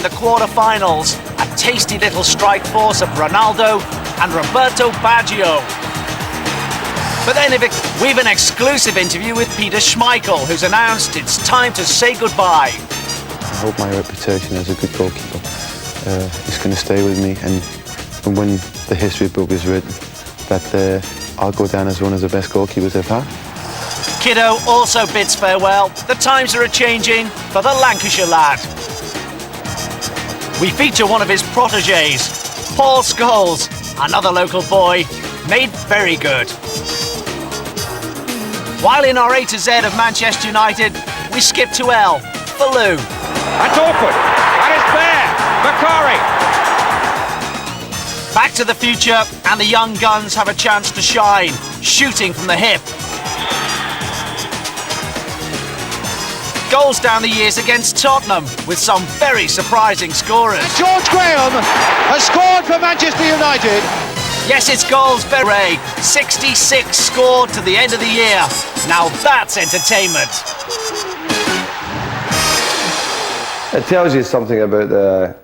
in the quarter-finals. A tasty little strike force of Ronaldo and Roberto Baggio. But then we've an exclusive interview with Peter Schneichel, who's announced it's time to say goodbye. I hope my reputation as a good goalkeeper is going to stay with me, and when the history book is written, that I'll go down as one of the best goalkeepers I've had. Kiddo also bids farewell. The times are a-changing for the Lancashire lad. We feature one of his protégés, Paul Scholes, another local boy, made very good. While in our A to Z of Manchester United, we skip to L for Lou. That's awkward. And it's there. Macari. Back to the future, and the young guns have a chance to shine, shooting from the hip. Goals down the years against Tottenham, with some very surprising scorers. George Graham has scored for Manchester United. Yes, it's goals, Berre. 66 scored to the end of the year. Now that's entertainment. It tells you something about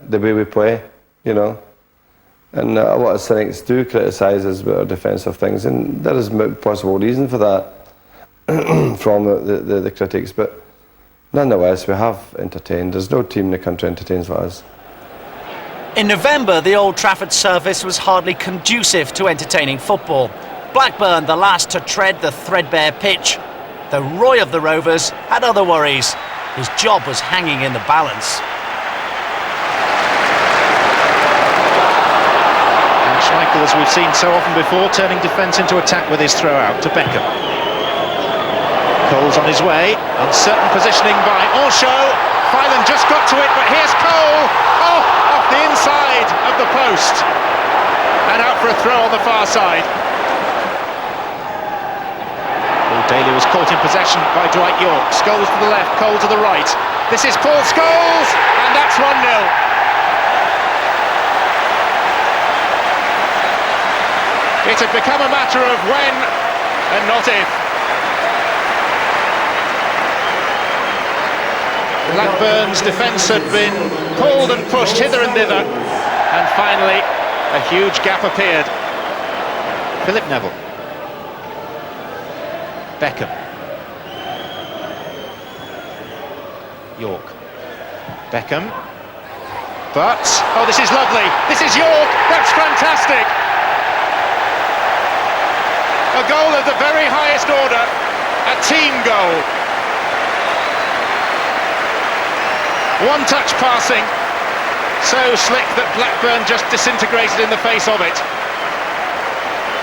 the way we play, you know. And a lot of cynics do criticise us about our defensive things, and there is a possible reason for that from the critics. But nonetheless, we have entertained. There's no team in the country entertains like us. In November, the Old Trafford surface was hardly conducive to entertaining football. Blackburn, the last to tread the threadbare pitch. The Roy of the Rovers had other worries. His job was hanging in the balance. And Schmeichel, as we've seen so often before, turning defence into attack with his throw out to Beckham. Cole's on his way. Uncertain positioning by Osho. Phelan just got to it, but here's Cole. Oh, off the inside of the post. And out for a throw on the far side. Daly was caught in possession by Dwight Yorke. Scholes to the left, Cole to the right. This is Paul Scholes, and that's 1-0. It had become a matter of when and not if. Blackburn's defence had been pulled and pushed hither and thither, and finally a huge gap appeared. Philip Neville. Beckham. Yorke. Beckham. But, oh, this is lovely. This is Yorke. That's fantastic. A goal of the very highest order. A team goal. One-touch passing. So slick that Blackburn just disintegrated in the face of it.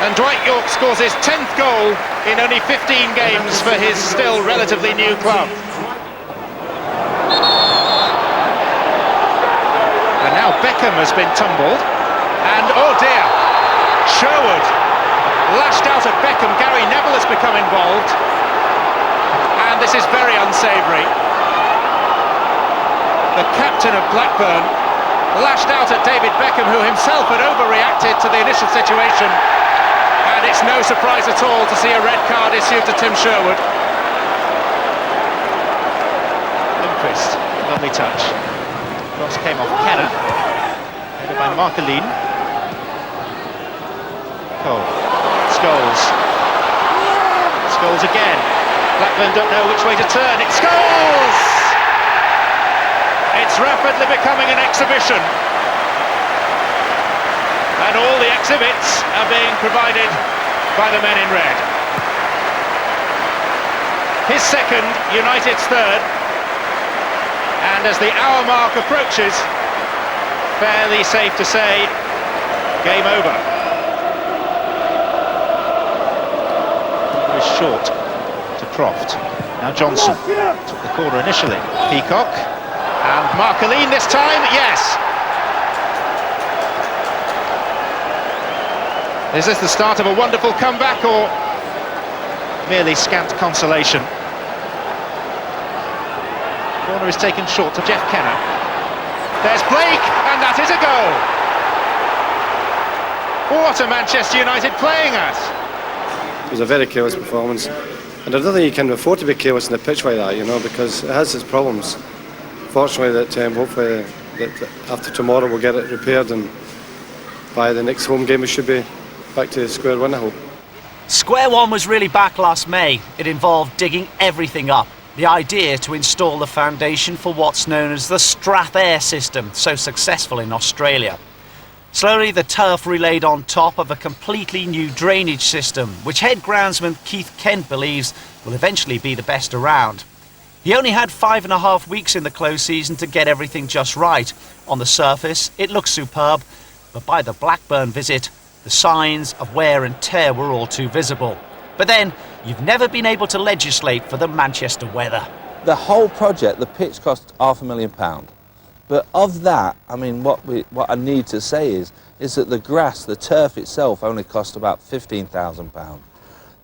And Dwight Yorke scores his 10th goal in only 15 games for his still relatively new club. And now Beckham has been tumbled, and oh dear, Sherwood lashed out at Beckham. Gary Neville has become involved, and this is very unsavoury. The captain of Blackburn lashed out at David Beckham, who himself had overreacted to the initial situation. And it's no surprise at all to see a red card issued to Tim Sherwood. Lindqvist, lovely touch. Cross came off Kenner. Headed by Marcolin. Cole. Scholes. Scholes again. Blackburn don't know which way to turn. It's Scholes! It's rapidly becoming an exhibition. And all the exhibits are being provided by the men in red. His second, United's third. And as the hour mark approaches, fairly safe to say, game over. Very short to Croft. Now Johnson took the corner initially. Peacock. And Marcolin this time, yes. Is this the start of a wonderful comeback, or merely scant consolation? Corner is taken short to Jeff Kenner. There's Blake, and that is a goal! What a Manchester United playing at! It was a very careless performance, and I don't think you can afford to be careless in a pitch like that, you know, because it has its problems. Fortunately, that hopefully that after tomorrow we'll get it repaired, and by the next home game we should be back to square one, I hope. Square one was really back last May. It involved digging everything up. The idea to install the foundation for what's known as the Strathair system, so successful in Australia. Slowly the turf relayed on top of a completely new drainage system, which head groundsman Keith Kent believes will eventually be the best around. He only had 5.5 weeks in the close season to get everything just right. On the surface, it looks superb, but by the Blackburn visit, the signs of wear and tear were all too visible. But then, you've never been able to legislate for the Manchester weather. The whole project, the pitch cost £500,000. But of that, I mean, what I need to say is that the grass, the turf itself, only cost about £15,000.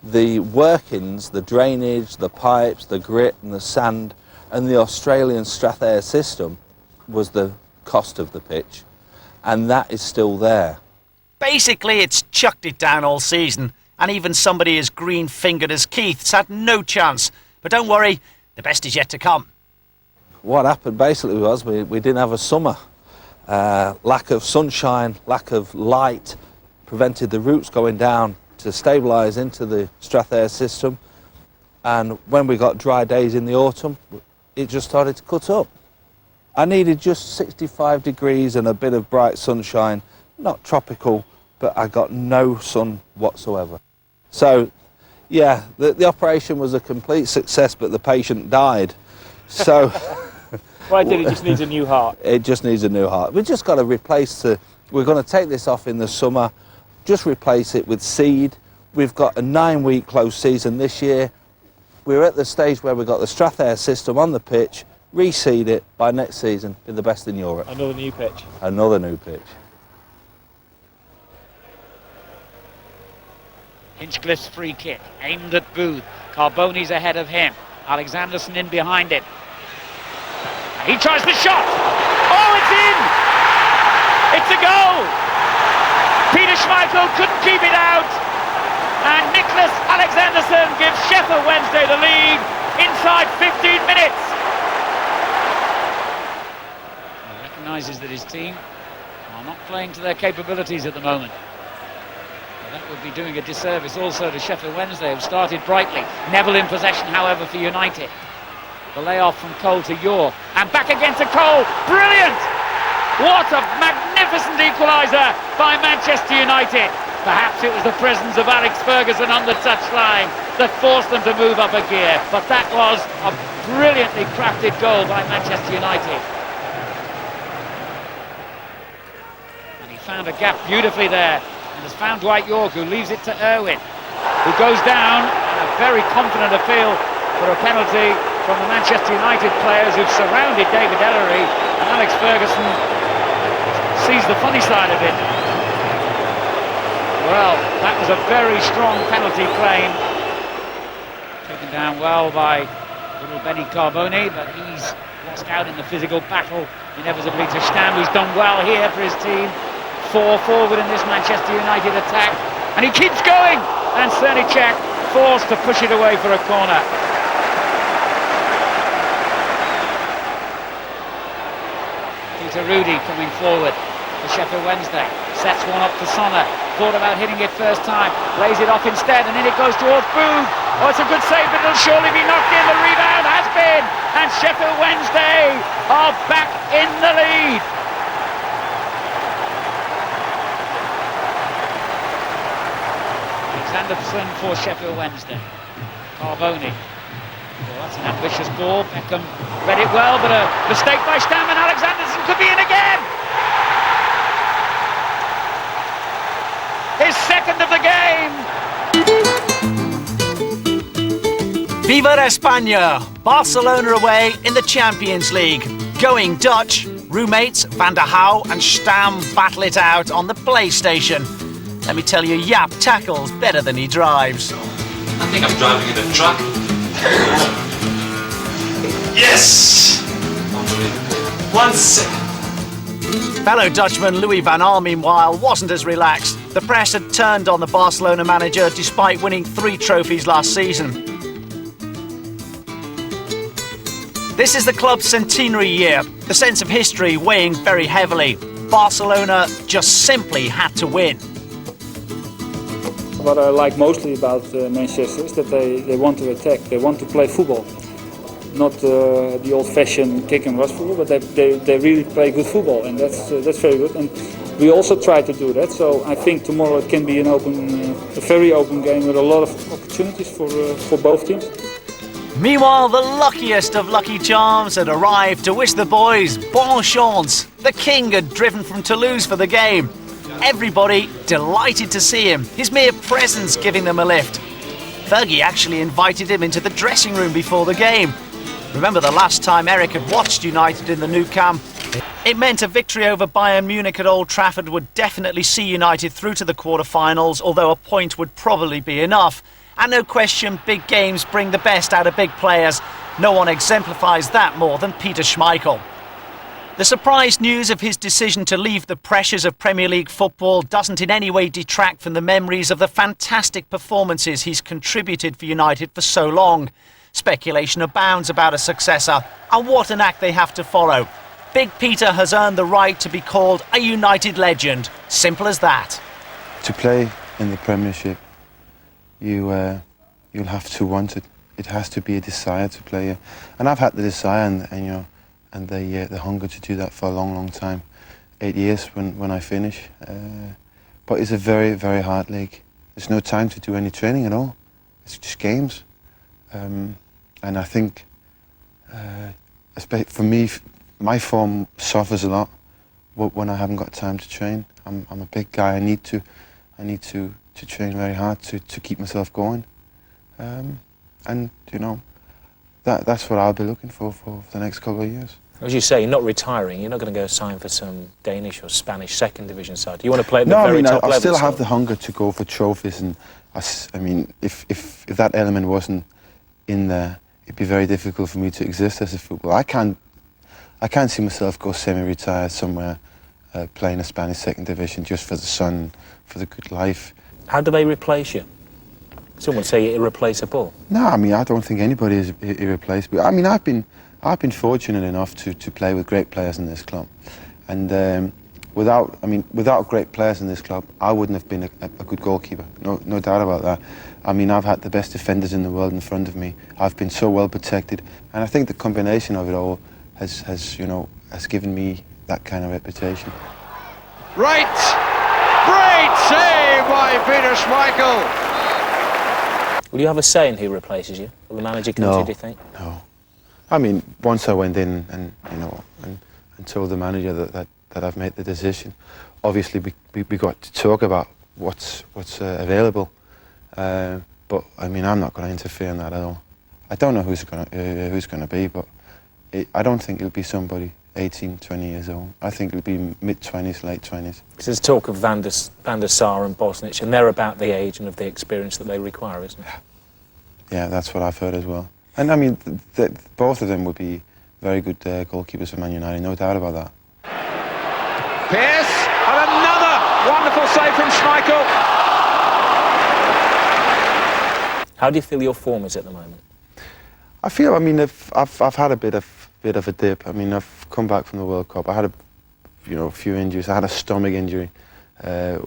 The workings, the drainage, the pipes, the grit and the sand, and the Australian Strathair system was the cost of the pitch, and that is still there. Basically, it's chucked it down all season, and even somebody as green-fingered as Keith's had no chance. But don't worry, the best is yet to come. What happened basically was we didn't have a summer. Lack of sunshine, lack of light prevented the roots going down to stabilise into the Strathair system, and when we got dry days in the autumn, it just started to cut up. I needed just 65 degrees and a bit of bright sunshine, not tropical, but I got no sun whatsoever. So, yeah, the operation was a complete success, but the patient died. So... Why did it just need a new heart? It just needs a new heart. We've just got to replace we're going to take this off in the summer, just replace it with seed. We've got a 9-week close season this year. We're at the stage where we've got the Strathair system on the pitch, reseed it, by next season, be the best in Europe. Another new pitch. Another new pitch. Hinchcliffe's free kick, aimed at Booth. Carboni's ahead of him. Alexanderson in behind him. He tries the shot. Oh, it's in! It's a goal! Peter Schneichel couldn't keep it out. And Nicholas Alexanderson gives Sheffield Wednesday the lead inside 15 minutes. He recognises that his team are not playing to their capabilities at the moment. That would be doing a disservice also to Sheffield Wednesday, who started brightly. Neville in possession, however, for United. The layoff from Cole to Yore, and back again to Cole. Brilliant! What a magnificent equaliser by Manchester United. Perhaps it was the presence of Alex Ferguson on the touchline that forced them to move up a gear, but that was a brilliantly crafted goal by Manchester United. And he found a gap beautifully there, and has found Dwight York, who leaves it to Irwin, who goes down, and a very confident appeal for a penalty from the Manchester United players who've surrounded David Ellery, and Alex Ferguson sees the funny side of it. Well, that was a very strong penalty claim, taken down well by little Benny Carboni, but he's lost out in the physical battle inevitably to Stam, who's done well here for his team. 4 forward in this Manchester United attack, and he keeps going, and Cernicek forced to push it away for a corner. Peter Rudy coming forward for Sheffield Wednesday, sets one up for Sonner, thought about hitting it first time, lays it off instead, and in it goes towards Booth. Oh, it's a good save, but it'll surely be knocked in. The rebound has been, and Sheffield Wednesday are back in the lead. Alexanderson for Sheffield Wednesday. Carboni. Well, that's an ambitious ball. Beckham read it well, but a mistake by Stam, and Alexanderson could be in again. His second of the game. Viva España! Barcelona away in the Champions League. Going Dutch, roommates Van der Hau and Stam battle it out on the PlayStation. Let me tell you, Jaap tackles better than he drives. I think I'm driving in a truck. Yes! Unbelievable. 1 second. Fellow Dutchman Louis van Gaal, meanwhile, wasn't as relaxed. The press had turned on the Barcelona manager despite winning 3 trophies last season. This is the club's centenary year, the sense of history weighing very heavily. Barcelona just simply had to win. What I like mostly about Manchester is that they want to attack, they want to play football. Not the old-fashioned kick and rush football, but they really play good football, and that's very good. And we also try to do that, so I think tomorrow it can be a very open game with a lot of opportunities for both teams. Meanwhile, the luckiest of lucky charms had arrived to wish the boys bon chance. The king had driven from Toulouse for the game. Everybody delighted to see him, his mere presence giving them a lift. Fergie actually invited him into the dressing room before the game. Remember the last time Eric had watched United in the Nou Camp? It meant a victory over Bayern Munich at Old Trafford would definitely see United through to the quarter-finals, although a point would probably be enough. And no question, big games bring the best out of big players. No one exemplifies that more than Peter Schneichel. The surprise news of his decision to leave the pressures of Premier League football doesn't in any way detract from the memories of the fantastic performances he's contributed for United for so long. Speculation abounds about a successor, and what an act they have to follow. Big Peter has earned the right to be called a United legend. Simple as that. To play in the Premiership, you'll have to want it. It has to be a desire to play, and I've had the desire and the hunger to do that for a long, long time. 8 years when I finish, but it's a very, very hard league. There's no time to do any training at all. It's just games, and I think, for me, my form suffers a lot when I haven't got time to train. I'm a big guy. I need to train very hard to keep myself going, and that's what I'll be looking for the next couple of years. As you say, you're not retiring. You're not going to go sign for some Danish or Spanish second division side. You want to play at the very top level. I still have the hunger to go for trophies, and I mean, if that element wasn't in there, it'd be very difficult for me to exist as a footballer. I can't see myself go semi-retired somewhere, playing a Spanish second division just for the sun, for the good life. How do they replace you? Some would say you're irreplaceable. No, I mean, I don't think anybody is irreplaceable. I mean, I've been fortunate enough to play with great players in this club, and without great players in this club, I wouldn't have been a good goalkeeper. No doubt about that. I mean, I've had the best defenders in the world in front of me. I've been so well protected, and I think the combination of it all has given me that kind of reputation. Right, great save by Peter Schneichel. Will you have a say in who replaces you? Will the manager come to, do you think? No. I mean, once I went in and told the manager that I've made the decision, obviously we got to talk about what's available. But I mean, I'm not going to interfere in that at all. I don't know who's going to be, but I don't think it'll be somebody 18, 20 years old. I think it'll be mid-20s, late 20s. There's talk of Van der Sar and Bosnich, and they're about the age and of the experience that they require, isn't it? Yeah, that's what I've heard as well. And I mean, both of them would be very good goalkeepers for Man United, no doubt about that. Pearce, and another wonderful save from Schmeichel. How do you feel your form is at the moment? I feel, I mean, I've had a bit of a dip. I mean, I've come back from the World Cup. I had a few injuries. I had a stomach injury,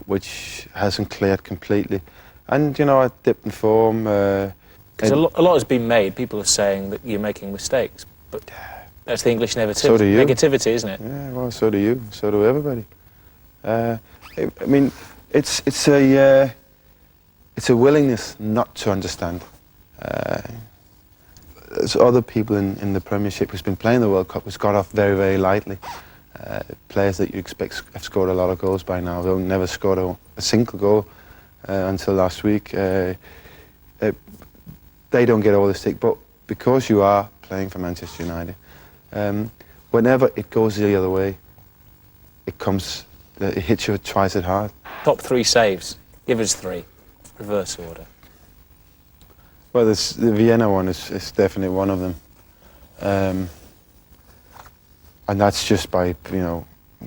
which hasn't cleared completely. And, I dipped in form. Because a lot has been made. People are saying that you're making mistakes, but that's the English negativity, isn't it? Yeah, well, so do you. So do everybody. I mean, it's a willingness not to understand. There's other people in the Premiership who's been playing the World Cup who's got off very, very lightly. Players that you expect have scored a lot of goals by now. They've never scored a single goal until last week. They don't get all the stick, but because you are playing for Manchester United, whenever it goes the other way, it hits you twice as hard. Top 3 saves. Give us 3. Reverse order. Well, the Vienna one is definitely one of them, and that's just by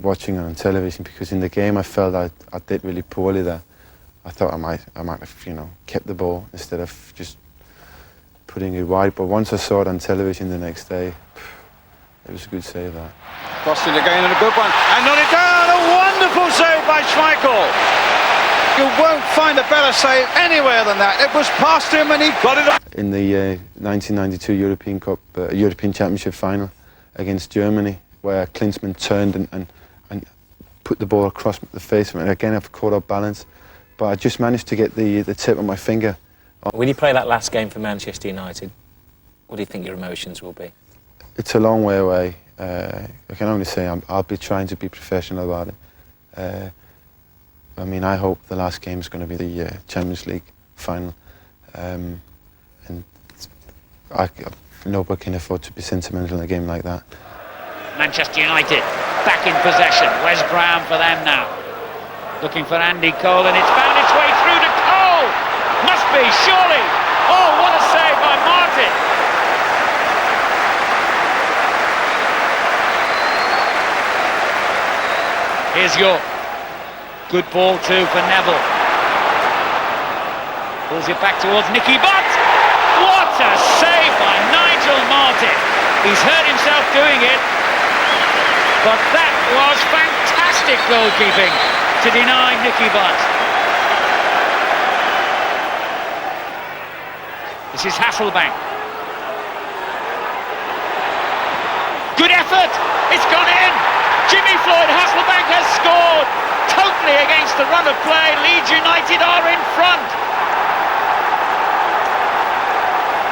watching it on television. Because in the game I felt I did really poorly there. I thought I might have kept the ball instead of just putting it wide, but once I saw it on television the next day, it was a good save, that. Crossed it again and a good one. And on it down, a wonderful save by Schmeichel. You won't find a better save anywhere than that. It was past him and he got it up. In the 1992 European Cup, European Championship final against Germany, where Klinsmann turned and put the ball across the face of it. And again, I've caught up balance, but I just managed to get the tip of my finger. When you play that last game for Manchester United, what do you think your emotions will be? It's a long way away. I can only say I'll be trying to be professional about it. I mean, I hope the last game is going to be the Champions League final. And nobody can afford to be sentimental in a game like that. Manchester United back in possession. Wes Brown for them now. Looking for Andy Cole, and it's found its way through to Cole. Must be, surely. Oh, what a save by Martin. Here's York. Good ball too for Neville. Pulls it back towards Nicky Butt. What a save by Nigel Martin. He's hurt himself doing it, but that was fantastic goalkeeping to deny Nicky Butt. This is Hasselbank. Good effort. It's gone in. Jimmy Floyd Hasselbank has scored. Totally against the run of play. Leeds United are in front.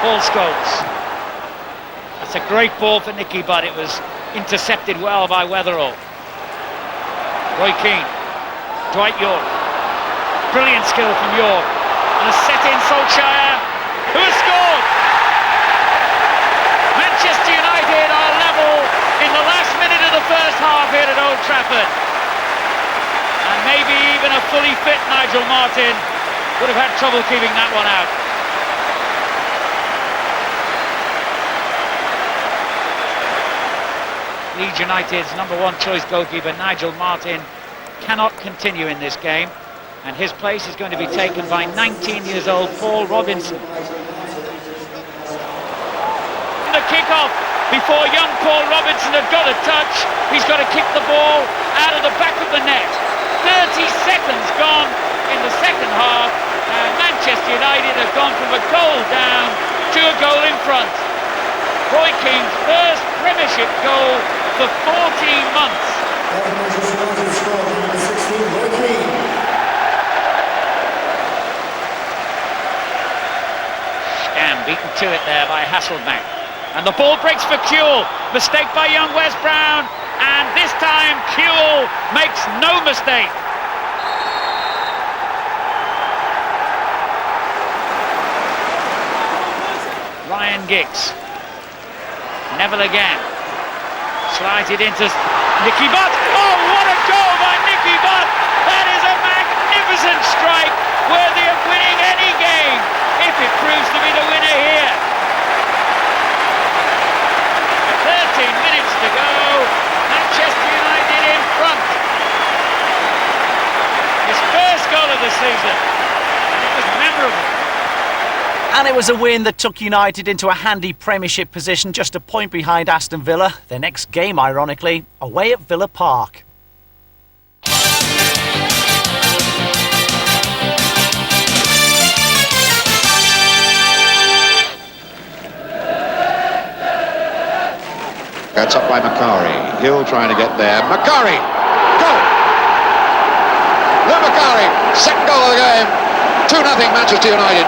Paul Scholes. That's a great ball for Nicky Butt. It was intercepted well by Weatherall. Roy Keane. Dwight York. Brilliant skill from York. And a set-in Solskjaer, who has scored. Manchester United are level in the last minute of the first half here at Old Trafford. And maybe even a fully fit Nigel Martin would have had trouble keeping that one out. Leeds United's #1 choice goalkeeper Nigel Martin cannot continue in this game, and his place is going to be taken by 19 years old Paul Robinson. The kick-off before young Paul Robinson had got a touch. He's got to kick the ball out of the back of the net. 30 seconds gone in the second half, and Manchester United have gone from a goal down to a goal in front. Roy Keane's first Premiership goal for 14 months. Scam beaten to it there by Hasselbank. And the ball breaks for Kuehl. Mistake by young Wes Brown. And this time Kuehl makes no mistake. Ryan Giggs. Neville again. Slides it into Nicky Butt. Oh, what a goal by Nicky Butt! That is a magnificent strike, worthy of winning any game, if it proves to be the winner here. 13 minutes to go. Manchester United in front. His first goal of the season. It was memorable. And it was a win that took United into a handy Premiership position, just a point behind Aston Villa. Their next game, ironically, away at Villa Park. That's up by Macari. Hill trying to get there. Macari! Goal! Lou Macari, second goal of the game. 2-0 Manchester United.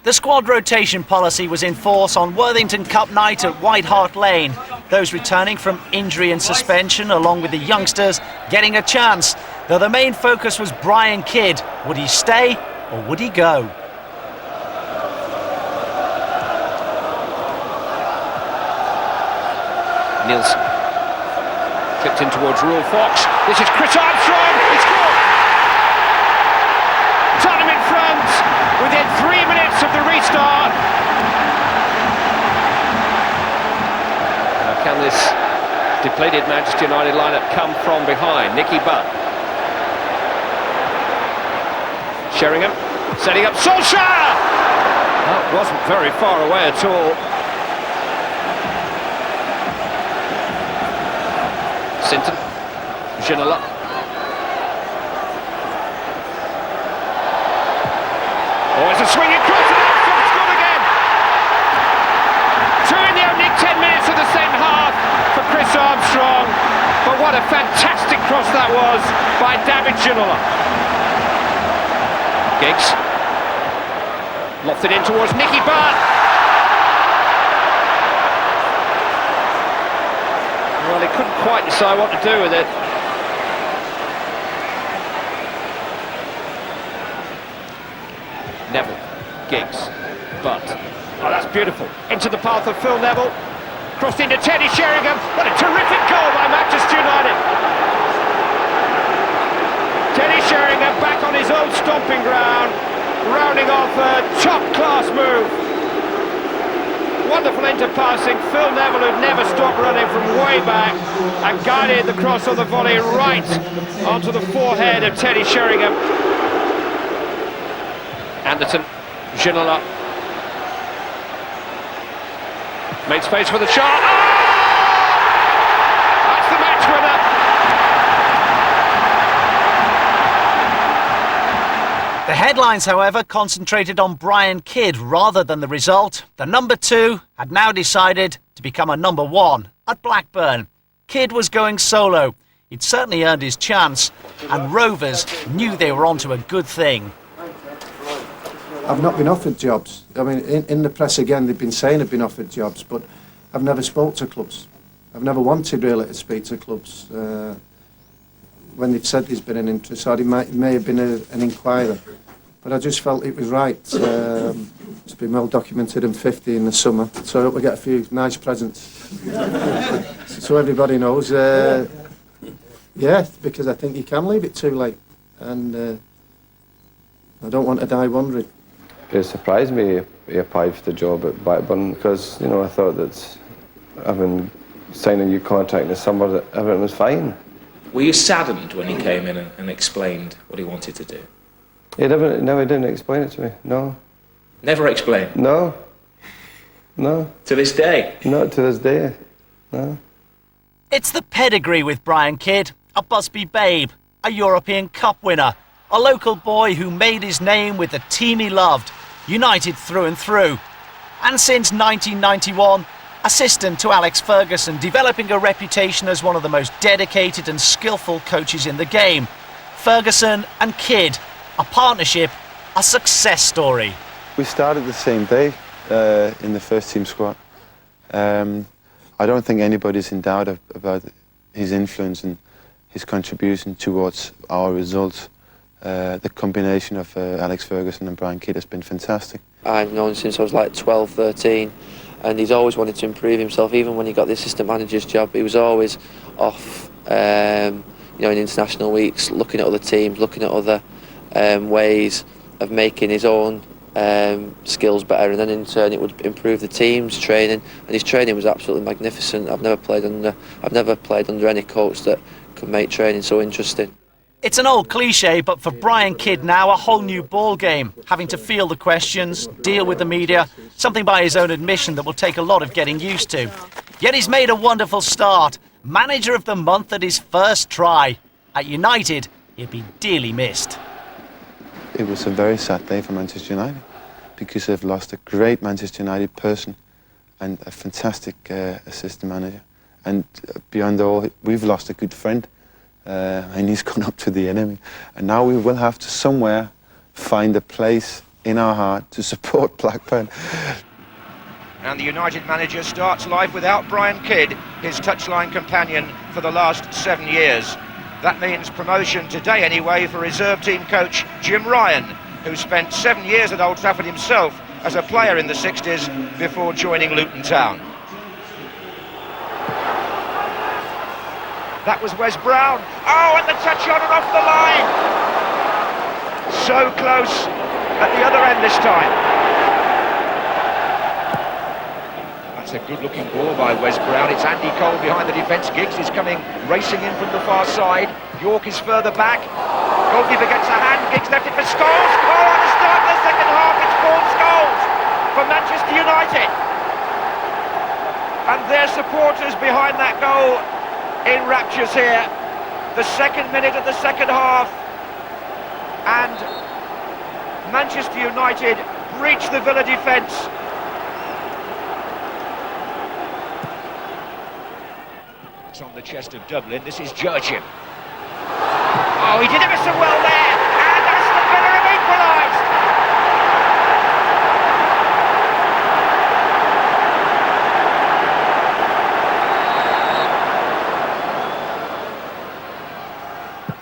The squad rotation policy was in force on Worthington Cup night at White Hart Lane. Those returning from injury and suspension, along with the youngsters, getting a chance. Though the main focus was Brian Kidd. Would he stay or would he go? Niels clipped in towards Rule Fox. This is Chris Armstrong. It's good. Tottenham in front within 3 minutes of the restart. Now can this depleted Manchester United lineup come from behind? Nicky Butt. Sheringham setting up Solskjaer. That wasn't very far away at all. Sinton, Ginola. Oh, it's a swinging cross and Armstrong's scored again. Two in the opening 10 minutes of the second half for Chris Armstrong. But what a fantastic cross that was by David Ginola. Giggs. Loft it in towards Nicky Butt. Well, he couldn't quite decide what to do with it. Neville, Giggs, Butt. Oh, that's beautiful. Into the path of Phil Neville. Crossed into Teddy Sheringham. What a terrific goal by Manchester United. Teddy Sheringham back on his old stomping ground, rounding off a top-class move. Wonderful interpassing. Phil Neville, who'd never stopped running from way back, and guided the cross on the volley right onto the forehead of Teddy Sheringham. Anderton, Ginola. Made space for the shot. Oh! That's the match winner. The headlines, however, concentrated on Brian Kidd rather than the result. The number 2 had now decided to become a number 1 at Blackburn. Kidd was going solo. He'd certainly earned his chance, and Rovers knew they were onto a good thing. I've not been offered jobs. I mean, in the press again, they've been saying I've been offered jobs, but I've never spoke to clubs. I've never wanted really to speak to clubs. When they've said there's been an interest, or it may have been an inquiry. But I just felt it was right. It's been well documented in 50 in the summer, so I hope we get a few nice presents. So everybody knows. Yeah, because I think you can leave it too late, and I don't want to die wondering. It surprised me he applied for the job at Blackburn because, you know, I thought that having signed a new contract in the summer that everything was fine. Were you saddened when he came in and explained what he wanted to do? He didn't explain it to me, no. Never explained? No. No. To this day? Not to this day, no. It's the pedigree with Brian Kidd, a Busby babe, a European Cup winner, a local boy who made his name with the team he loved, United through and through. And since 1991, assistant to Alex Ferguson, developing a reputation as one of the most dedicated and skillful coaches in the game. Ferguson and Kidd, a partnership, a success story. We started the same day in the first team squad. I don't think anybody's in doubt about his influence and his contribution towards our results. The combination of Alex Ferguson and Brian Kidd has been fantastic. I've known him since I was like 12, 13, and he's always wanted to improve himself. Even when he got the assistant manager's job, he was always off, in international weeks, looking at other teams, looking at other ways of making his own skills better, and then in turn it would improve the team's training. And his training was absolutely magnificent. I've never played under any coach that could make training so interesting. It's an old cliche, but for Brian Kidd now, a whole new ball game. Having to field the questions, deal with the media, something by his own admission that will take a lot of getting used to. Yet he's made a wonderful start. Manager of the month at his first try. At United, he'll be dearly missed. It was a very sad day for Manchester United because they've lost a great Manchester United person and a fantastic assistant manager. And beyond all, we've lost a good friend. And he's gone up to the enemy. And now we will have to somewhere find a place in our heart to support Blackburn. And the United manager starts life without Brian Kidd, his touchline companion for the last 7 years. That means promotion today anyway for reserve team coach Jim Ryan, who spent 7 years at Old Trafford himself as a player in the 60s before joining Luton Town. That was Wes Brown. Oh, and the touch on and off the line. So close at the other end this time. That's a good-looking ball by Wes Brown. It's Andy Cole behind the defence. Giggs is coming racing in from the far side. York is further back. Goalkeeper gets a hand. Giggs left it for Scholes. Oh, on the start of the second half, it's Paul Scholes for Manchester United. And their supporters behind that goal in raptures here. The second minute of the second half, and Manchester United breach the Villa defence. It's on the chest of Dublin. This is Jurchin. Oh, he did ever so well there, and Aston Villa have equalised.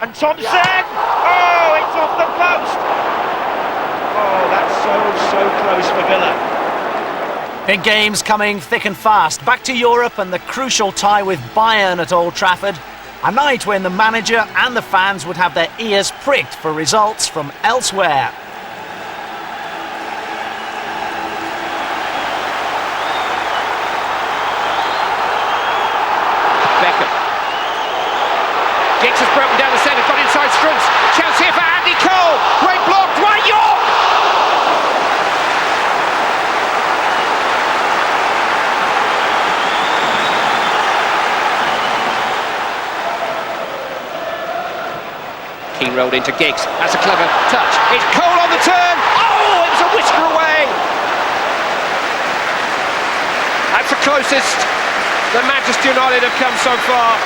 And Thompson! Oh, it's off the post! Oh, that's so close for Villa. Big games coming thick and fast. Back to Europe and the crucial tie with Bayern at Old Trafford. A night when the manager and the fans would have their ears pricked for results from elsewhere. Giggs has broken down the centre, got inside Strunz. Chance here for Andy Cole. Great block, Dwight York! Keane rolled into Giggs. That's a clever touch. It's Cole on the turn. Oh, it was a whisker away. That's the closest that Manchester United have come so far.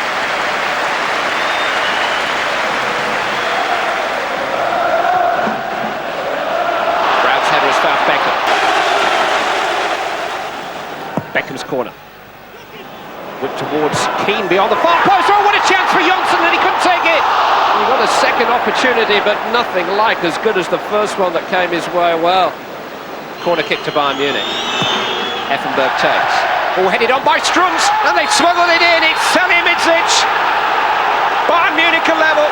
Beckham's corner. Whip towards Keane beyond the far post. Oh, what a chance for Johnson, and he couldn't take it. He got a second opportunity, but nothing like as good as the first one that came his way. Well, corner kick to Bayern Munich. Effenberg takes. All headed on by Strunz, and they've smuggled it in. It's Salihamidzic. Bayern Munich are level.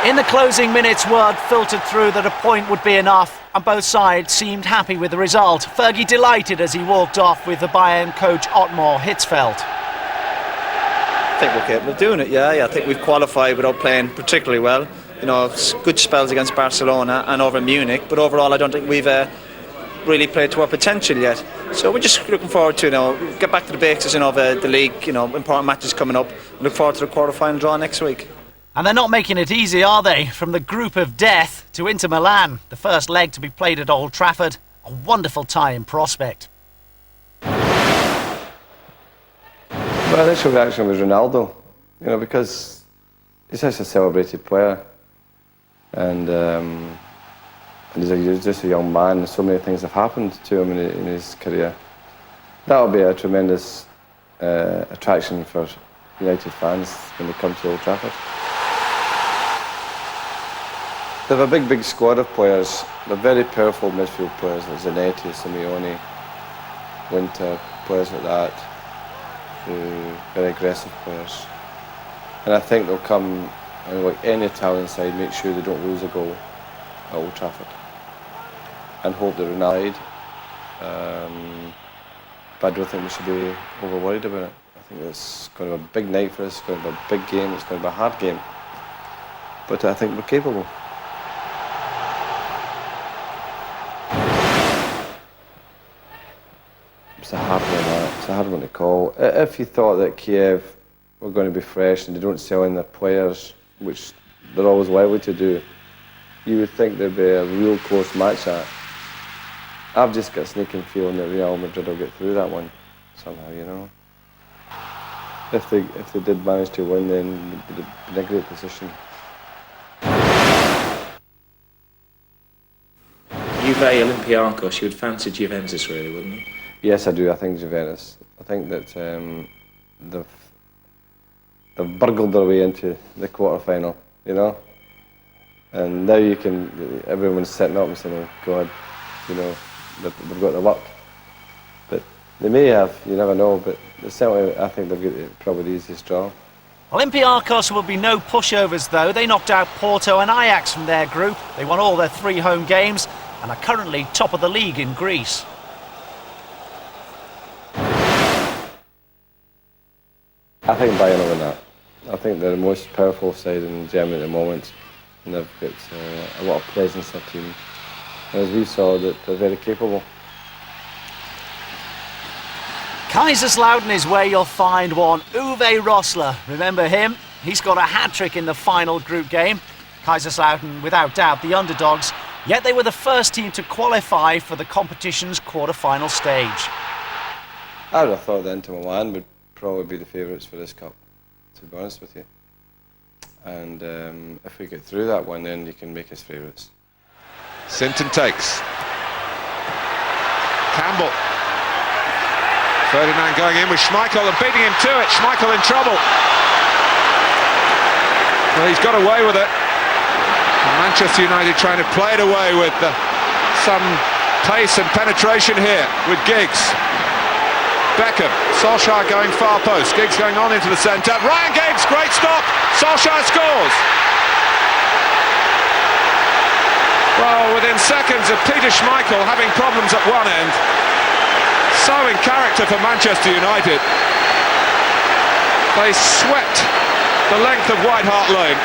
In the closing minutes, word filtered through that a point would be enough, and both sides seemed happy with the result. Fergie delighted as he walked off with the Bayern coach Ottmar Hitzfeld. I think we're capable of doing it, yeah. I think we've qualified without playing particularly well. You know, good spells against Barcelona and over Munich, but overall I don't think we've really played to our potential yet. So we're just looking forward to, get back to the basics, of the league, important matches coming up. Look forward to the quarter-final draw next week. And they're not making it easy, are they? From the group of death to Inter Milan, the first leg to be played at Old Trafford. A wonderful tie in prospect. My initial reaction was Ronaldo, because he's such a celebrated player. And he's just a young man, and so many things have happened to him in his career. That'll be a tremendous attraction for United fans when they come to Old Trafford. They have a big squad of players. They're very powerful midfield players, like Zanetti, Simeone, Winter, players like that. Very aggressive players. And I think they'll come, and like any Italian side, make sure they don't lose a goal at Old Trafford. And hope they're Ronaldo. But I don't think we should be over worried about it. I think it's going to be a big night for us, it's going to be a big game, it's going to be a hard game. But I think we're capable. It's a hard one, that. It's a hard one to call. If you thought that Kiev were going to be fresh and they don't sell in their players, which they're always likely to do, you would think there'd be a real close match at. I've just got a sneaking feeling that Real Madrid will get through that one somehow, If they did manage to win, then they'd be in a great position. Juve, Olympiacos, you would fancy Juventus really, wouldn't you? Yes, I do. I think Juventus. I think that they've burgled their way into the quarter-final, And now everyone's sitting up and saying, oh God, they've got the luck. But They may have, you never know, but certainly I think they've got probably the easiest draw. Olympiacos will be no pushovers though. They knocked out Porto and Ajax from their group. They won all their 3 home games and are currently top of the league in Greece. I think Bayern will win that. I think they're the most powerful side in Germany at the moment, and they've got a lot of presence in their team. And as we saw, that they're very capable. Kaiserslautern is where you'll find one Uwe Rosler. Remember him? He's got a hat-trick in the final group game. Kaiserslautern, without doubt, the underdogs, yet they were the first team to qualify for the competition's quarter-final stage. I would have thought that Inter Milan would probably be the favourites for this cup, to be honest with you. And if we get through that one, then you can make us favourites. Sinton takes. Campbell. Ferdinand going in with Schmeichel and beating him to it. Schmeichel in trouble. Well, he's got away with it. And Manchester United trying to play it away with some pace and penetration here with Giggs. Beckham, Solskjaer going far post. Giggs going on into the centre. Ryan Giggs, great stop. Solskjaer scores. Well, within seconds of Peter Schneichel having problems at one end. So in character for Manchester United. They swept the length of White Hart Lane.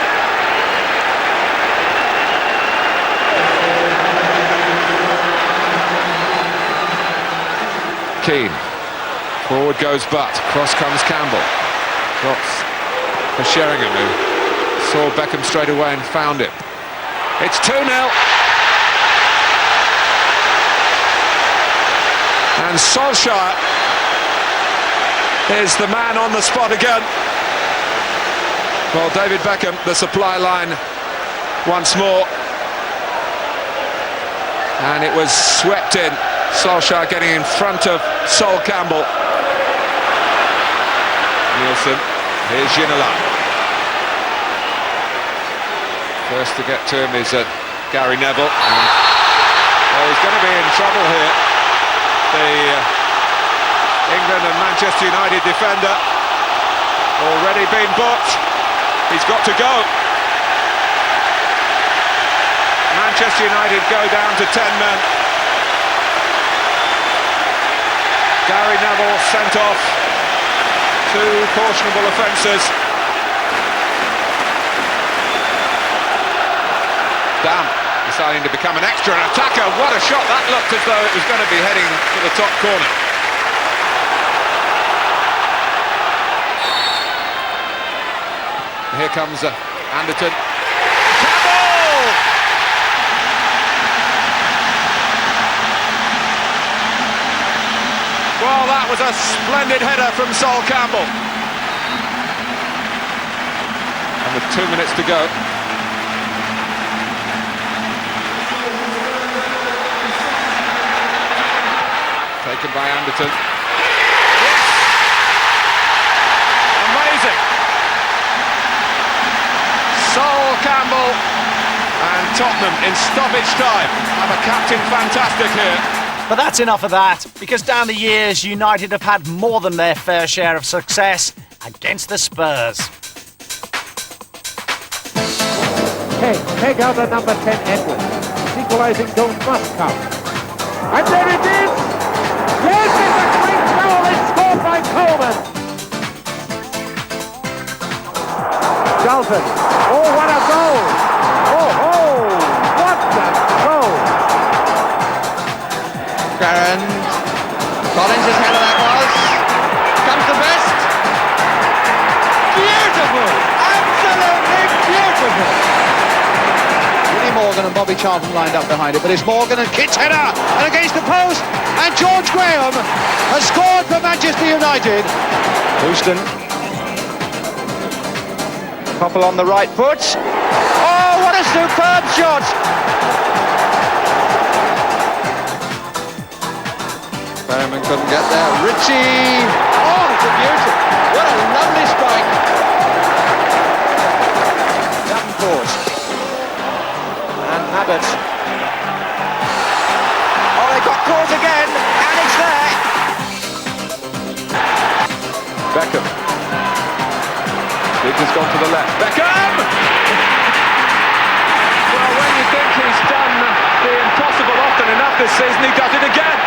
Keane. Forward goes Butt. Cross comes Campbell. Drops for Sheringham, who saw Beckham straight away and found him. It's 2-0. And Solskjaer is the man on the spot again. Well, David Beckham, the supply line once more. And it was swept in. Solskjaer getting in front of Sol Campbell. Nielsen, here's Ginola. First to get to him is Gary Neville. Well, he's going to be in trouble here. The England and Manchester United defender already been booked. He's got to go. Manchester United go down to 10 men. Gary Neville sent off. 2 cautionable offences. Damn. Deciding to become an extra attacker. What a shot that looked as though it was going to be heading to the top corner. Here comes Anderton. Campbell! Well, that was a splendid header from Sol Campbell. And with 2 minutes to go. Taken by Anderton. Yes! Amazing! Sol Campbell and Tottenham in stoppage time have a captain fantastic here. But that's enough of that, because down the years United have had more than their fair share of success against the Spurs. Take out the number 10 Edwards. Equalising goal must come. And there it is! Yes, it's a great goal! It's scored by Coleman! Dalton. Oh, what a goal! Oh, what a goal! And Collins' header that was. Comes the best. Beautiful! Absolutely beautiful! Willie Morgan and Bobby Charlton lined up behind it, but it's Morgan and Kitt's header, and against the post, and George Graham has scored for Manchester United. Houston. Koppel on the right foot. Oh, what a superb shot! Berman couldn't get there. Ritchie! Oh, it's a beauty! What a lovely strike! Davenport. And Abbott. Oh, they got caught again, and it's there! Beckham. Giggs has gone to the left. Beckham! Well, when you think he's done the impossible often enough this season, he does it again.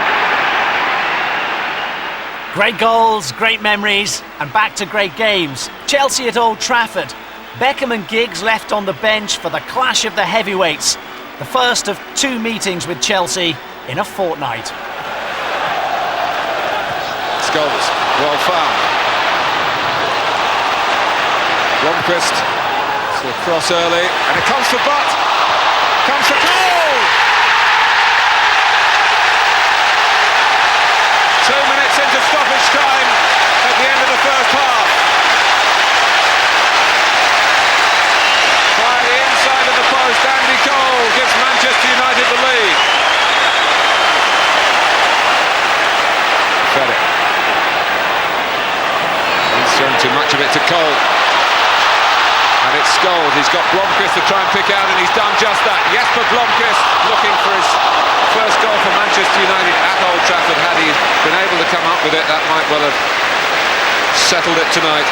Great goals, great memories, and back to great games. Chelsea at Old Trafford. Beckham and Giggs left on the bench for the clash of the heavyweights. The first of 2 meetings with Chelsea in a fortnight. Scholes, well found. Blomqvist, so cross early, and it comes for Butt. Comes for goal! 2 minutes into stoppage time at the end of the first half. By the inside of the post, Andy Cole gives Manchester United the lead. Fed it. He's thrown too much of it to Cole. And it's Scholes. He's got Blomqvist to try and pick out, and he's done just that. Jesper Blomqvist looking for his first goal for Manchester United at Old Trafford. Had he been able to come up with it, that might well have settled it tonight.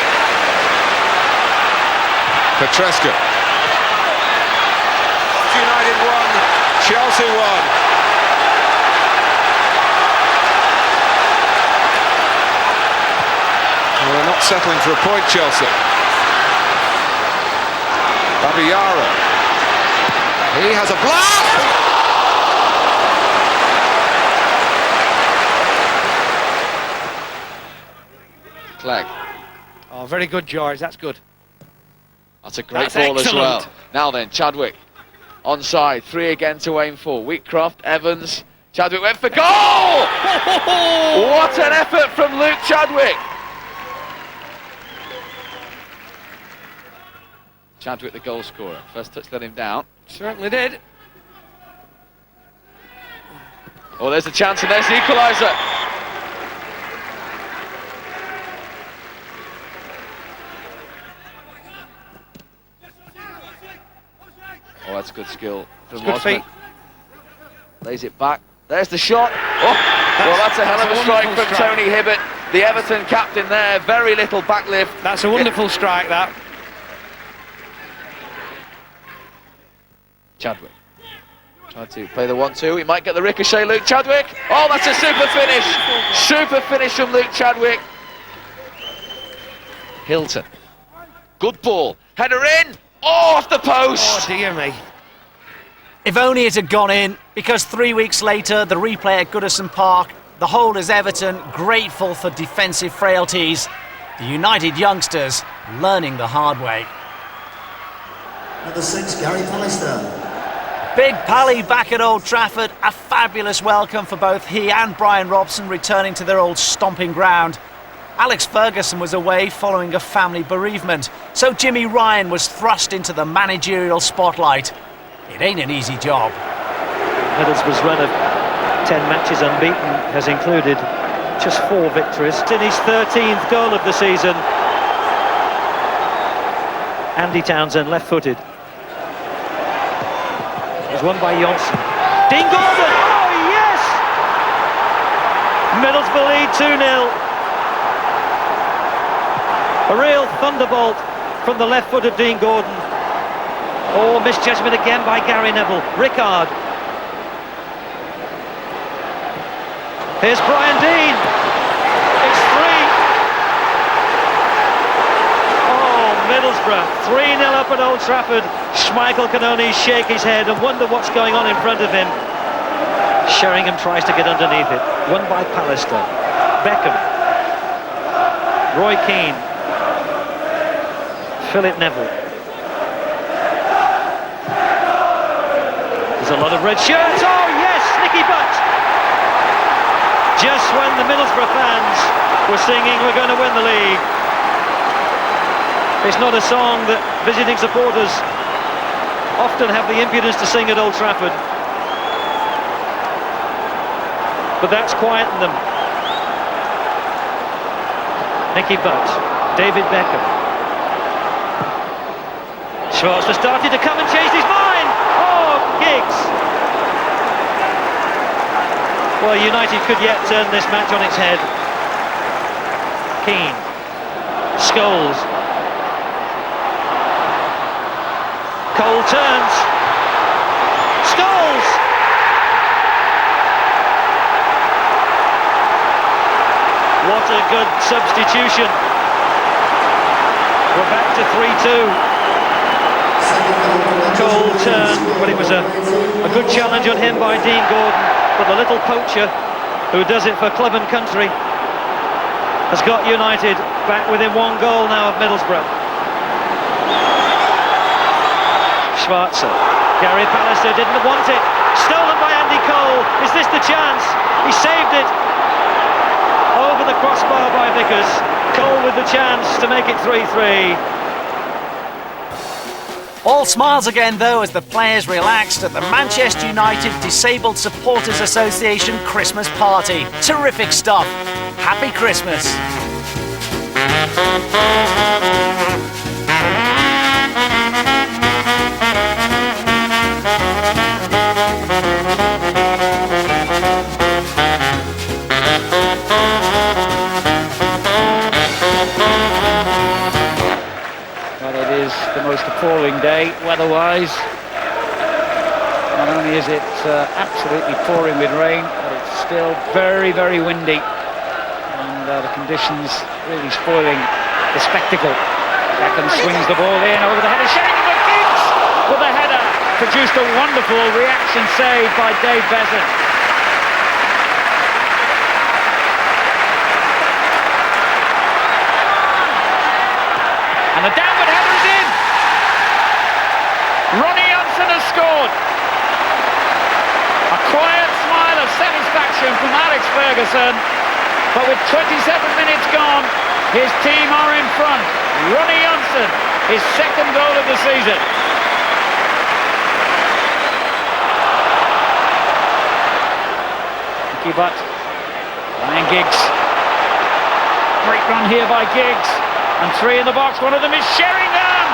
Petrescu. United won, Chelsea won. Well, they're not settling for a point, Chelsea. Babayara. He has a blast! Clegg. Oh, very good, George. That's good. That's a great ball as well. Now then, Chadwick. Onside, 3 again to aim for. Wheatcroft, Evans, Chadwick went for goal! What an effort from Luke Chadwick! Chadwick, the goal scorer. First touch let him down. Certainly did. Oh, there's a chance and there's the equaliser. Oh, that's good skill from Osman. Lays it back. There's the shot. Oh, well, that's a hell of a strike from Tony Hibbert, the Everton captain there. Very little backlift. That's a wonderful strike, that. Chadwick. Tried to play the 1-2. He might get the ricochet, Luke Chadwick. Oh, that's a super finish. Super finish from Luke Chadwick. Hilton. Good ball. Header in. Oh, off the post! Oh, dear me. If only it had gone in, because 3 weeks later, the replay at Goodison Park, the whole is Everton grateful for defensive frailties. The United youngsters learning the hard way. Number 6, Gary Pallister. Big Pally back at Old Trafford, a fabulous welcome for both he and Brian Robson returning to their old stomping ground. Alex Ferguson was away following a family bereavement, so Jimmy Ryan was thrust into the managerial spotlight. It ain't an easy job. Middlesbrough's run of 10 matches unbeaten has included just 4 victories. In his 13th goal of the season, Andy Townsend, left-footed. It was won by Johnson. Dean Gordon! Oh, yes! Middlesbrough lead 2-0. A real thunderbolt from the left-footed Dean Gordon. Oh, misjudgment again by Gary Neville. Rickard. Here's Brian Dean. It's 3. Oh, Middlesbrough 3-0 up at Old Trafford. Schmeichel can only shake his head and wonder what's going on in front of him. Sheringham tries to get underneath it. Won by Pallister. Beckham. Roy Keane. Philip Neville. There's a lot of red shirts. Oh yes, Nicky Butt. Just when the Middlesbrough fans were singing we're going to win the league. It's not a song that visiting supporters often have the impudence to sing at Old Trafford. But that's quietened them. Nicky Butt, David Beckham. Schwarzer started to come and changed his mind. Oh, Giggs. Well, United could yet turn this match on its head. Keane. Scholes. Cole turns. Scholes! What a good substitution. We're back to 3-2. Cole turned, but it was a good challenge on him by Dean Gordon. But the little poacher, who does it for club and country, has got United back within 1 goal now of Middlesbrough. Schwarzer. Gary Pallister didn't want it. Stolen by Andy Cole. Is this the chance? He saved it. Over the crossbar by Vickers. Cole with the chance to make it 3-3. All smiles again, though, as the players relaxed at the Manchester United Disabled Supporters Association Christmas party. Terrific stuff. Happy Christmas. The most appalling day weather-wise. Not only is it absolutely pouring with rain, but it's still very, very windy, and the conditions really spoiling the spectacle. Beckham swings the ball in over the header. Sheringham of Giggs with a header. Produced a wonderful reaction save by Dave Beasant. And the downward header is in. Ronnie Johnson has scored. A quiet smile of satisfaction from Alex Ferguson. But with 27 minutes gone, his team are in front. Ronnie Johnson, his second goal of the season. Nicky Butt. Ryan Giggs. Great run here by Giggs. And 3 in the box. One of them is Sheringham.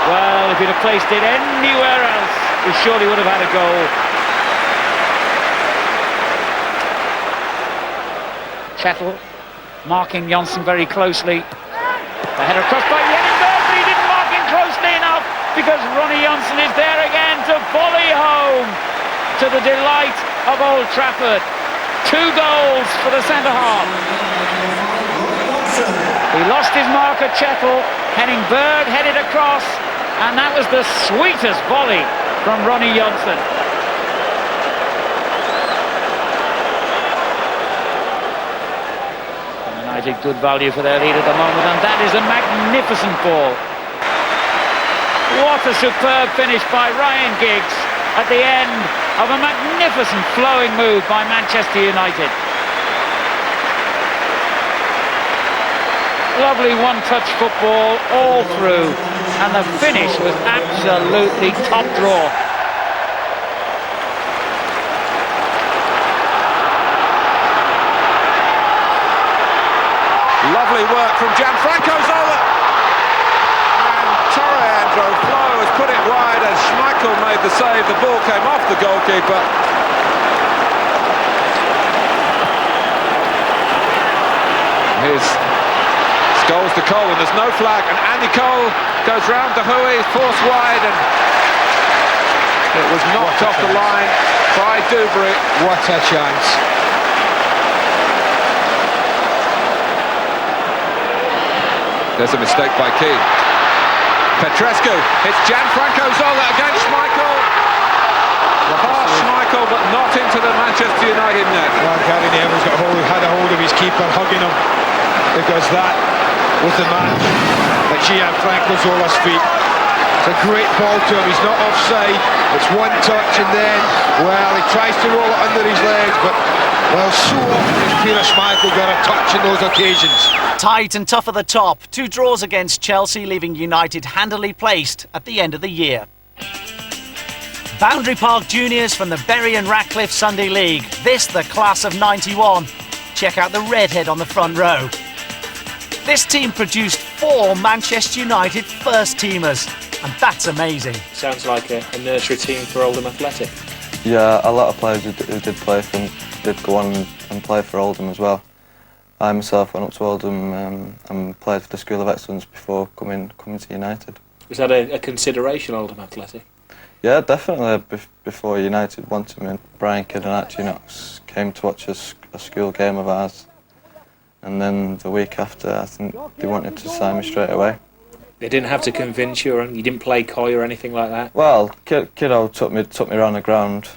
Well, if he'd have placed it anywhere else, he surely would have had a goal. Chettle marking Johnson very closely. The header across by Yenenberg, but he didn't mark him closely enough because Ronnie Johnson is there again to volley home to the delight of Old Trafford. 2 goals for the centre-half. He lost his marker, Chettle. Henning Berg headed across, and that was the sweetest volley from Ronnie Johnson. United good value for their lead at the moment, and that is a magnificent ball. What a superb finish by Ryan Giggs at the end of a magnificent flowing move by Manchester United. Lovely one-touch football all through, and the finish was absolutely top draw. Lovely work from Gianfranco Zola. And Torreandro Flo has put it wide as Schmeichel made the save. The ball came off the goalkeeper. Here's Scholes to Cole, and there's no flag, and Andy Cole goes round to Hui, forced wide, and it was knocked off the line by Dubry. What a chance. There's a mistake by Keane. Petrescu, it's Gianfranco Zola against Schmeichel. Past Schmeichel, but not into the Manchester United net. Well, Gary Neville's had a hold of his keeper, hugging him, because that was the match at Gianfranco Zola's feet. It's a great ball to him, he's not offside, it's one touch, and then, well, he tries to roll it under his legs, but, well, so often has Peter Schneichel got a touch in those occasions. Tight and tough at the top. 2 draws against Chelsea, leaving United handily placed at the end of the year. Boundary Park Juniors from the Bury and Ratcliffe Sunday League. This the class of 91. Check out the redhead on the front row. This team produced 4 Manchester United first-teamers, and that's amazing. Sounds like a nursery team for Oldham Athletic. Yeah, a lot of players who did play for them did go on and play for Oldham as well. I myself went up to Oldham and played for the School of Excellence before coming to United. Was that a consideration, Oldham Athletic? Yeah, definitely. Before United wanted me, Brian Kidd and Archie Knox came to watch a school game of ours, and then the week after, I think they wanted to sign me straight away. They didn't have to convince you, or you didn't play coy or anything like that? Well, Kiddo took me around the ground.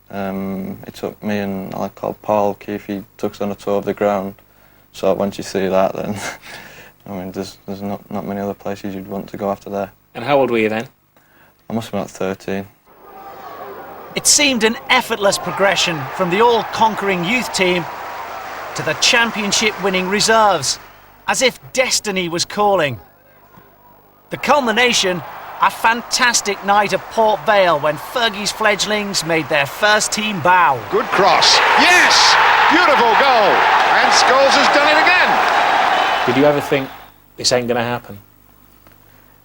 He took me and a lad called Paul Keefe. He took us on a tour of the ground. So once you see that, then I mean, there's not many other places you'd want to go after there. And how old were you then? I must have been about 13. It seemed an effortless progression from the all-conquering youth team to the championship-winning reserves, as if destiny was calling. The culmination, a fantastic night at Port Vale when Fergie's fledglings made their first team bow. Good cross. Yes! Beautiful goal. And Scholes has done it again. Did you ever think this ain't going to happen?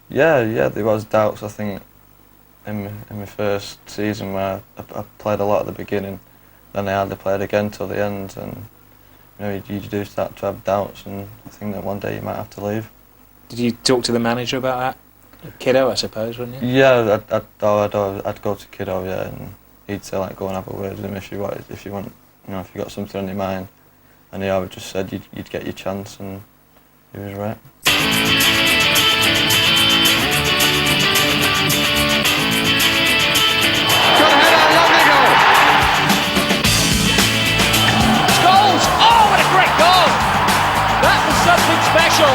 Yeah, there was doubts, I think, in my first season where I played a lot at the beginning, then I hardly played again till the end, and you do start to have doubts, and I think that one day you might have to leave. Did you talk to the manager about that? Kiddo, I suppose, wouldn't you? Yeah, I'd go to Kiddo, yeah, and he'd say, like, go and have a word with him if you want, if you got something on your mind. And he always just said you'd get your chance, and he was right. Good header, lovely goal. Scholes! Oh, what a great goal! That was something special.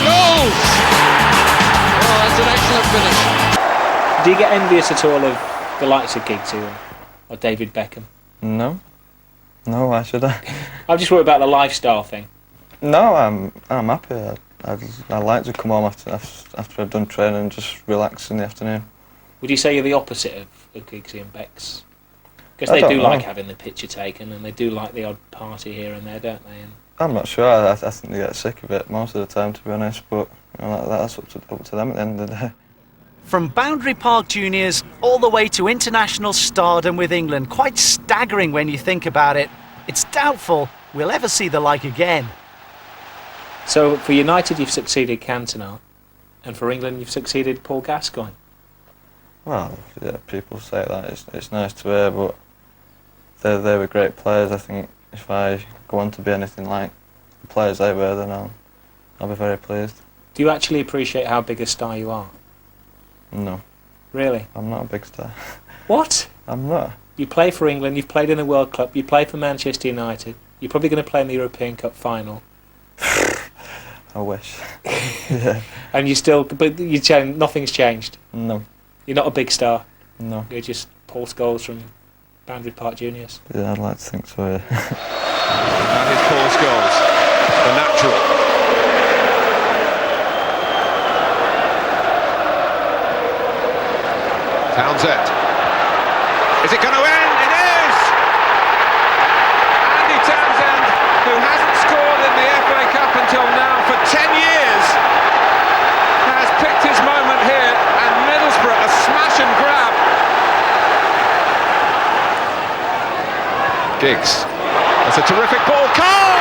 Goals! Oh, that's an excellent finish. Do you get envious at all of the likes of Giggsy or David Beckham? No, why should I? I'm just worried about the lifestyle thing. No, I'm happy. I like to come home after I've done training and just relax in the afternoon. Would you say you're the opposite of Giggsy and Becks? Because they do like having the picture taken, and they do like the odd party here and there, don't they? And I'm not sure. I think they get sick of it most of the time, to be honest. But that's up to them at the end of the day. From Boundary Park Juniors all the way to international stardom with England, quite staggering when you think about it. It's doubtful we'll ever see the like again. So for United you've succeeded Cantona, and for England you've succeeded Paul Gascoigne. Well, yeah, people say that. It's nice to hear, but they were great players. I think if I go on to be anything like the players they were, then I'll be very pleased. Do you actually appreciate how big a star you are? No. Really? I'm not a big star. What? I'm not. You play for England, you've played in the World Cup, you play for Manchester United, you're probably going to play in the European Cup final. I wish. Yeah. And you still, but nothing's changed? No. You're not a big star? No. You're just Paul Scholes from Boundary Park Juniors? Yeah, I'd like to think so, yeah. That is Paul Scholes, the natural. Townsend. Is it going to end? It is! Andy Townsend, who hasn't scored in the FA Cup until now for 10 years, has picked his moment here, and Middlesbrough a smash and grab. Giggs. That's a terrific ball. Cole!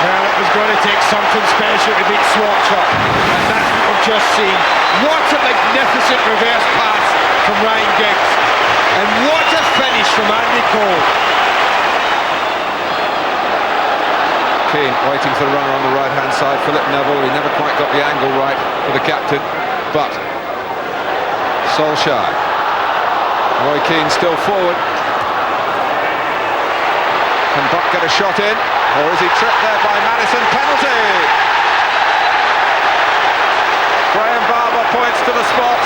Well, it was going to take something special to beat Swatcher, and that's what we've just seen. What a magnificent reverse pass from Ryan Giggs, and what a finish from Andy Cole. Keane waiting for the runner on the right-hand side, Philip Neville. He never quite got the angle right for the captain, but Solskjaer. Roy Keane still forward. Can Buck get a shot in? Or is he tripped there by Maddison? Penalty! Graham Barber points to the spot.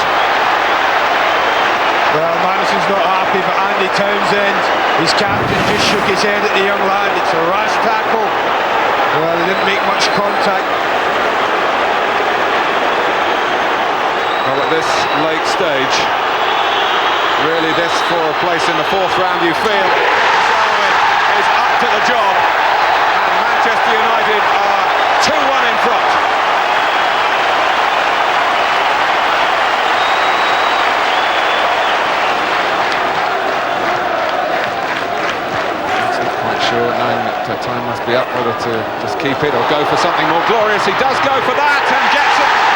Well, Madison's not happy, but Andy Townsend, his captain, just shook his head at the young lad. It's a rash tackle. Well, they didn't make much contact. Well, at this late stage, really this for a place in the fourth round, you feel Darwin is up to the job, and Manchester United are 2-1 in front. be up whether to just keep it or go for something more glorious. He does go for that and gets it.